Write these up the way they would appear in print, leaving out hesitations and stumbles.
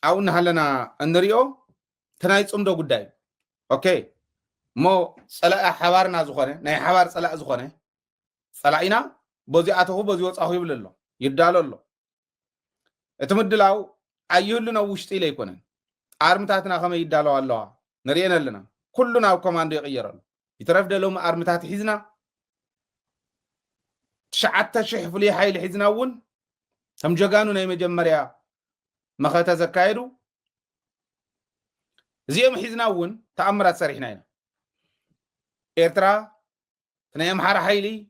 او نهلنا انريو تناي صمدو غداي اوكي مو صلاء حوارنا زخونه ناي حوار صلاء زخونه صلاينا بوزي اتو بوزي وصاو يبللو يدالو اتمدلاو ايولنا وشتي لا يكونن ارمتاتنا كما يدالو الله نرينا لنا كلنا كوماند يغيرن يترف دلهم ارمتات حزنا شعت شحف لي حيل حزناون هم جغانو ناي مجمريا مخاتا زكايدو زيهم حزناون تأمرات سريحنا هنا إيرترا تناي محار حيلي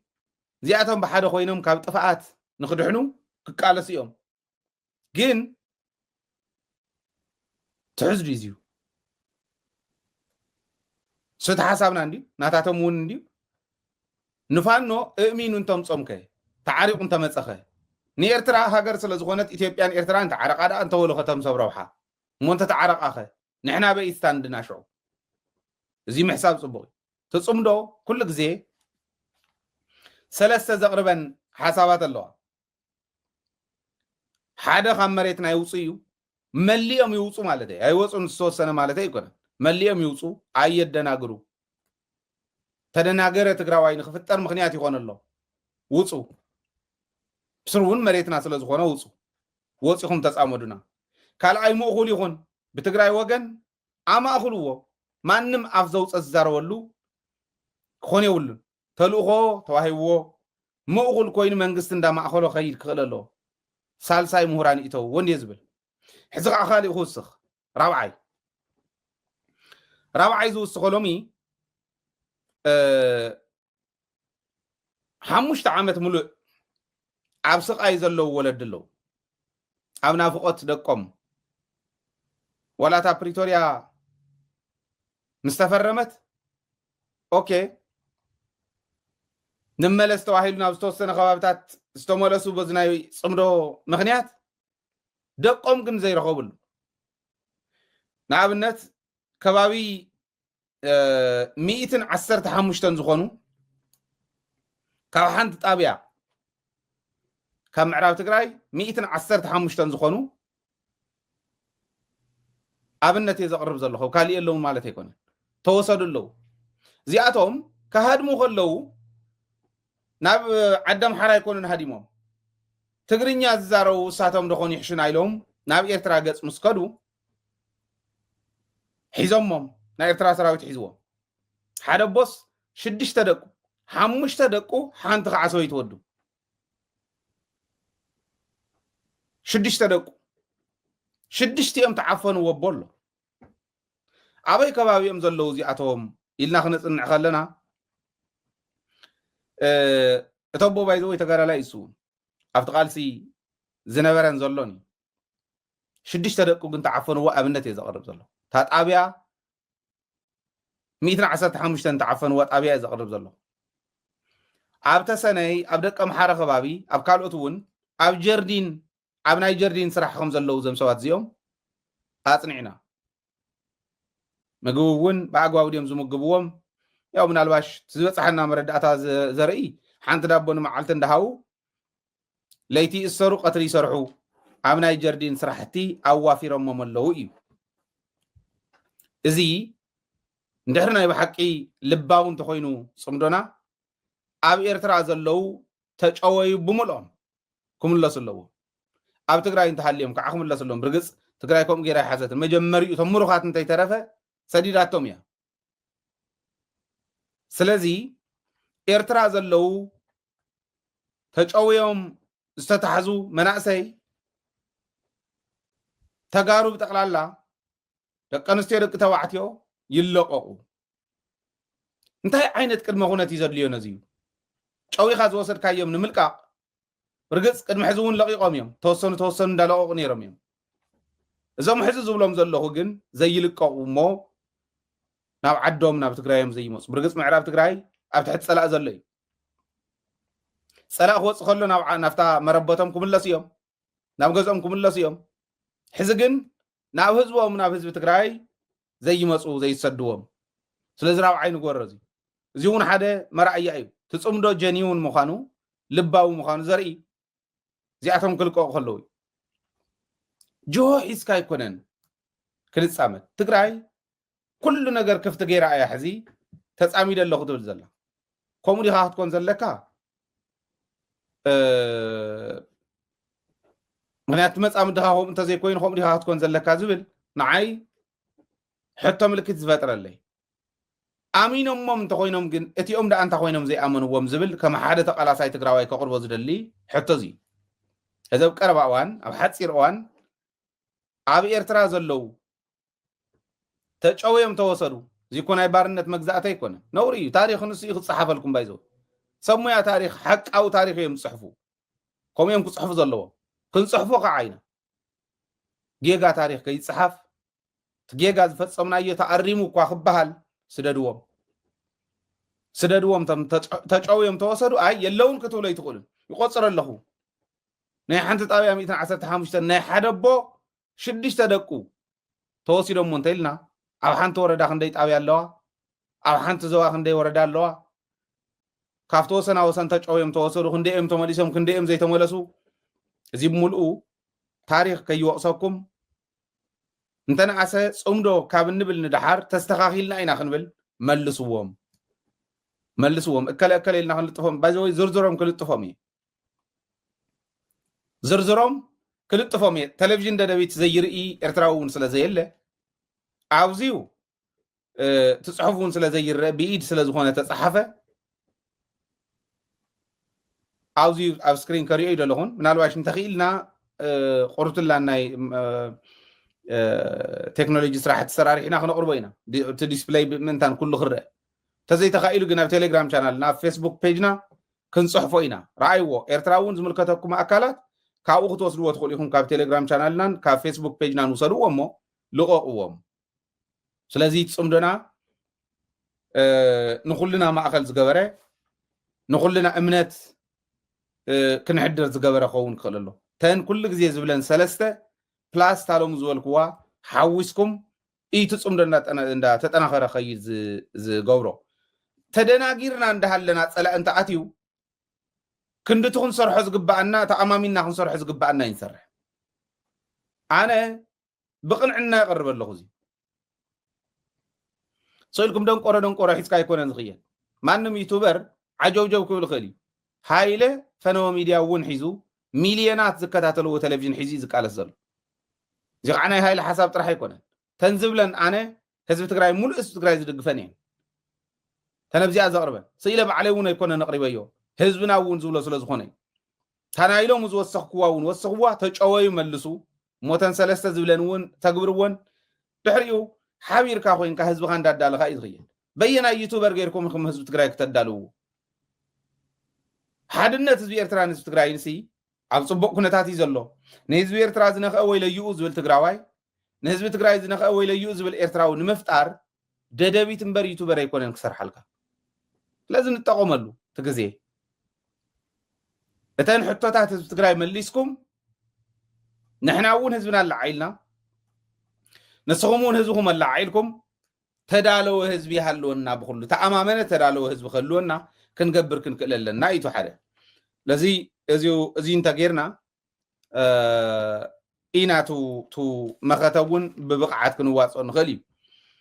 زياتهم بحاجة خوينهم كاب طفعات نخدحنو كقالسيهم جين تحزر يزيو ست حسابنا عندي ناتاتهم ون عندي نفانو امينو انتم صمكه تعارق انت مصخه ني إيرترا هاجر سلازغونت إثيوبيان إيرترا انت عرق هذا انت ولو ختم صبروحه مو انت تعرق اخه نحنا بإستاند ناشعو زي محساب صبوي تصمدو كل غزي ثلاثه زقربن حسابات الله حدا خمريتنا يوصيو مليهم يوصو مالتي ايوصون سوسنه مالتي يكون مليهم يوصو ايدناغرو تدناغره تግራዋይ ንኽፍጠር ምክንያት ይሆን الله ውጹ ስሩን መሬትና ስለዝኾነ ውጹ ወጽኹም ተጻመዱና ካልአይ ሙእኹል ይኹን በትግራይ ወገን አማእኹልዎ ማንም አፍዘው ጸዛረወሉ ኮኔውሉ ተልእኾ ተዋሂብዎ ሙእኹል ኮይኑ መንግስት እንዳማእኸሎ ኸይድ ክኽለሎ ሳልሳይ ምሁራን ይተው ወንድ ይዝብል ሕዚ አኻሊ ይኹስኽ ራብዓይ ዝውስኸሎሚ ሓሙሽተ ዓመት ሙሉእ ኣብ ስቃይ ዘለዎ ወለድ ኣለዉ ኣብ ናፍቆት ደቆም ወላታ ፕሪቶሪያ مستفرمت اوكي نملس ተዋሂሉ ናብ ዝተወሰነ ከባቢታት ዝተመለሱ በዝናይ ጽምዶ ምኽንያት ደቆም ግን ዘይረኸቡሉ ንኣብነት ከባቢ 115 ዝኾኑ ካብ ሓንቲ ጣብያ ካብ ምዕራብ ትግራይ 115 ዝኾኑ ኣብነት የዘቅርብ ዘለኹ ካልእ የለውን ማለት ኣይኮነን ተወሰዱለው እዚኣቶም ከሃድሙ ከለው ናብ ዓደም ሓራይ ኮኑን ሃዲሞም ትግርኛ ዝዛረቡ ውሳቶም ደኾኑ ይሕሽና ኢሎም ናብ ኤርትራ ገጽ ምስከዱ ሒዞሞም ናይ ኤርትራ ሰራዊት ሒዝዎም ሓደ ቦስ 6 ደቁ 5 ደቁ ሓንቲ ከዓሰው ይተወዱ 6 ደቁ 6 እዮም ተዓፈኑ ወቦሎ ኣበይ ከባቢኦም ዘለው እዚኣቶም ኢልና ክንጽንዕ ከለና እተቦ ባይዘ ወይ ተጋዳላይ እሱ ኣብቲ ቃልሲ ዝነበረን ዘሎን 6 ደቁ ግን ተዓፈኑዎ ኣብነት እየ ዘቕርብ ዘሎ ታጣብያ 115 ተዓፈኑዎ ጣብያ እየ ዘቕርብ ዘሎ ኣብ ተሰነይ ኣብ ደቀ ምሓረ ከባቢ ኣብ ካልኦት እውን ኣብ ጀርዲን ኣብ ናይ ጀርዲን ስራሕ ከም ዘለው ዘም ሰባት እዚኦም ኣጽኒዕና ምግቡ እውን ብኣግባቡ ድዮም ዝምግብዎም ያው ምናልባሽ ዝበፅሐና መረዳእታ ዘርኢ ሓንቲ ዳቦ ንመዓልቲ እንዳሃው ለይቲ እሰሩ ቀትሪ ይሰርሑ ኣብ ናይ ጀርዲን ስራሕቲ ኣዋፊሮሞም ኣለው እዩ እዚ እንድሕር ናይ ብሓቂ ልባው እንተኮይኑ ጽምዶና ኣብ ኤርትራ ዘለው ተጨወዩ ብምልኦም ክምለሱ ኣለዎ ኣብ ትግራይ እንተሃልዮም ከዓ ክምለሱ ኣለዎም ብርግጽ ትግራይ ከምኡ ጌራ ይሓዘትን መጀመሪኡ እቶም ምሩኻት እንተይተረፈ ሰዲዳቶም እያ ስለዚ ኤርትራ ዘለው ተጨውዮም ዝተታሕዙ መናእሰይ ተጋሩ ብጠቕላላ ደቂ ኣንስትዮ ደቂ ተባዕትዮ ይለቀቁ እንታይ ዓይነት ቅድመ ኩነት እዩ ዘድልዮ ነዚዩ ጨዊኻ ዝወሰድካዮም ንምልቃቕ ብርግጽ ቅድሚ ሕዚ እውን ለቂቆም እዮም ተወሰኑ እንዳለቀቁ ነይሮም እዮም እዞም ሕዚ ዝብሎም ዘለኹ ግን ዘይልቀቁ እሞ ናብ ዓዶም ናብ ትግራይም ዘይመፁ ብርግጽ ምዕራብ ትግራይ ኣብ ትሕቲ ፀላእ ዘሎ እዩ ፀላእ ክወፅእ ከሎ ናብታ መረበቶም ክምለሱ እዮም ናብ ገዝኦም ክምለሱ እዮም ሕዚ ግን ናብ ህዝቦም ናብ ህዝቢ ትግራይ ዘይመፁ ዘይሰድዎም ስለዚ ራብዓይ ንግበሮ እዚ እውን ሓደ መራእያ እዩ ትጽምዶ ጀኒውን ምዃኑ ልባዊ ምዃኑ ዘርኢ እዚኣቶም ክልቀቁ ከለዉ جو حسكا يكونن كنصامت تግራይ كل ነገር كفت غير ايا حزي تصامي دلخ تبل زلا كومودي خاحت كون زلكا ምክንያቱ መጻም ድኻኹም እንተ ዘይኮይኑ ከምኡ ዲኻ ክትኮን ዘለካ ዝብል ንዓይ ሕቶ ምልክት ዝፈጥረለይ ኣሚኖሞም እንተኮይኖም ግን እቲኦም ዳ እንታ ኮይኖም ዘይኣመንዎም ዝብል ከም ሓደ ተቃላሳይ ትግራዋይ ከቅርቦ ዝደሊ ሕቶ እዚ እዚ ኣብ ቀረባ እዋን ኣብ ሓፂር እዋን ኣብ ኤርትራ ዘለው ተጨውዮም ተወሰዱ ዚኮ ናይ ባርነት መግዛእታ ይኮነ ነውሪ እዩ ታሪክ ንሱ ክፅሓፈልኩም ባይዞ ሰሙያ ታሪክ ሓቃዊ ታሪክ እዮም ዝፅሕፉ ከምኦም ክፅሕፉ ዘለዎ كنصحفو قعينا جيجا تاريخ كي يتصحف جيجا فتصمنا يتعرمو كوا خبهال سددوهم تم تجاويهم توصلوا اي يلون كتولي تقولن يقصر له ني حنت طاويا 115 ني حدبو شدش تدقو توصلوا مونتيلنا او حنت وردا خندي طاويا لوا او حنت زوا خندي وردا لوا كافتو سنا وسن تجاويهم توصلوا خندي ام تمليسهم خندي ام زي تملسو زي بملؤو تاريخ كي يوقسكم انتنا عسى صمدو كاب نبل ندحر تستخاخيلنا اينا خنبل ملسوهم اكل لنا خنلطفهم بايزوي زرزروم كلطفهم تلفزيون دبيت زي رئي ارتراون سلا زي له عاوزيو تصحفون سلا زي بايد سلا زخونه تصحفه عاوزي على سكرين كاريو يدلهون منالواش نتخيلنا قرطلا ناي تكنولوجي صراحه السراري هنا خنا قربينا ديسبلاي منتان كل خره تزي تخيلوا جنا تيليجرام شانلنا فيسبوك بيجنا كنصحفوينا رايو ارتراون زملكتكم اكلات كاو توصلوا تخليكم كاب تيليجرام شانلنا كاب فيسبوك بيجنا نوصلوا امو لقوهم سلازي تصمدنا نخلنا ما اكل زغبره نخلنا امنت كنحدر زغبره خون خللو تن كل غزي زبلن سلسته بلاس تالوم زولكوا حويسكم اي تصمدنا اندا تطناخره خيز زغبرو تدناغيرنا اندهلنا صلا انت اتيو كندتكون سرح زغبانا تامامينا كن سرح زغبانا ينسرح انا بقنعنا يقرب له زي سويلكم دون قره حسكا يكون زخيه مانم يوتيوبر عجوجو كل خلي هايله فنو ميديا ون حيزو مليونات زكاتاتلو تلفزيون حيزي زقاله زل زغعنا هايله حساب طرح يكون تنزبلن انا حزب تግራይ ሙሉ اس تግራይ ዝድግፈني ተነብዚያ ዘቅርበ سيله بعليونه يكون نقربيو حزبنا ون ዝብሎ ስለ ዝኾነ ታናይሎም ዝወሰኽኩዋውን ወሰኽዋ ተጨወዩ መልሱ ሞተን ሰለስተ ዝብለን ውን ተግብርዎን ድሕሪኡ ሓቢርካ ኮይንካ ህዝብካ እንዳዳለኻ ይዝኽየ በየና ዩቲዩበር ገይርኩም ከም ህዝብ ትግራይ ከተዳልው ሓድነት ህዝብ ኤርትራ ህዝብ ትግራይ ንሲ ኣብ ጽቡቕ ኩነታት እዩ ዘሎ ንህዝብ ኤርትራ ዝነኸ ወይ ለይኡ ዝብል ትግራዋይ ንህዝብ ትግራይ ዝነኸ ወይ ለይኡ ዝብል ኤርትራዊ ንምፍጣር ደደቢት እምበር ዩቲዩበር ኣይኮነን ክሰርሓልካ ስለዚ ንጠቐመሉ ትግዜ እተን ሕቶታት ህዝብ ትግራይ መሊስኩም ንሕና እውን ህዝብና ኣላዓኢልና ንስኹም እውን ህዝብኩም ኣላዓኢልኩም ተዳለወ ህዝቢ ይሃልወና ብኩሉ ተኣማመነ ተዳለወ ህዝቢ ክህልወና ክንገብር ክንክእል ኣለና ኢቱ ሓደ ለዚ እዚ እንተ ጌርና ኢና ቱ መኸተውን ብብቕዓት ክንዋፅኦ ንኽእል እዩ